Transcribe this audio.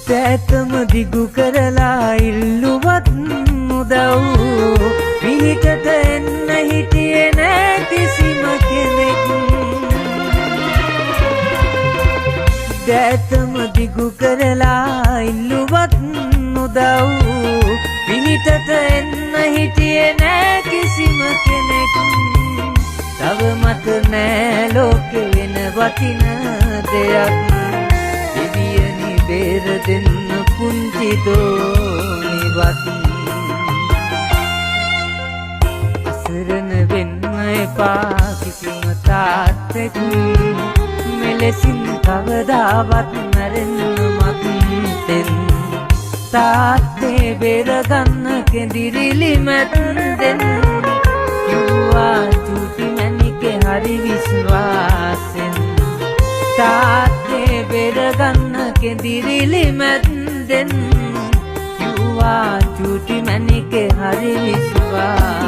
තෑතම දිගු කරලා ඉල්ලුවත් උදව් පිහිටට එන්න හිටියේ නෑ කිසිම කෙනෙක්. තෑතම දිගු කරලා ඉල්ලුවත් උදව් පිහිටට එන්න හිටියේ නෑ කිසිම කෙනෙක්. තවමත් නෑ ලෝකෙ වෙන වටින දෙයක්. දෙවියනි බේර දෙන්න පුංචි දෝනිවත්. අසරණ වෙන්න එපා කිසිම තාත්තෙක්. මෙලෙසින් කවදාවත් මැරෙන්න මත්තෙන්. තාත්තේ බේරගන්න කෙඳිරිලි මැත්තෙන්. කිව්වා චූටි මැණිකේ හරි විශ්වාසෙන්. තාත්තේ බේරගන්න කෙඳිරිලි මැත්තෙන්. කිව්වා චූටි මැණිකේ හරි විශ්වාසෙන්.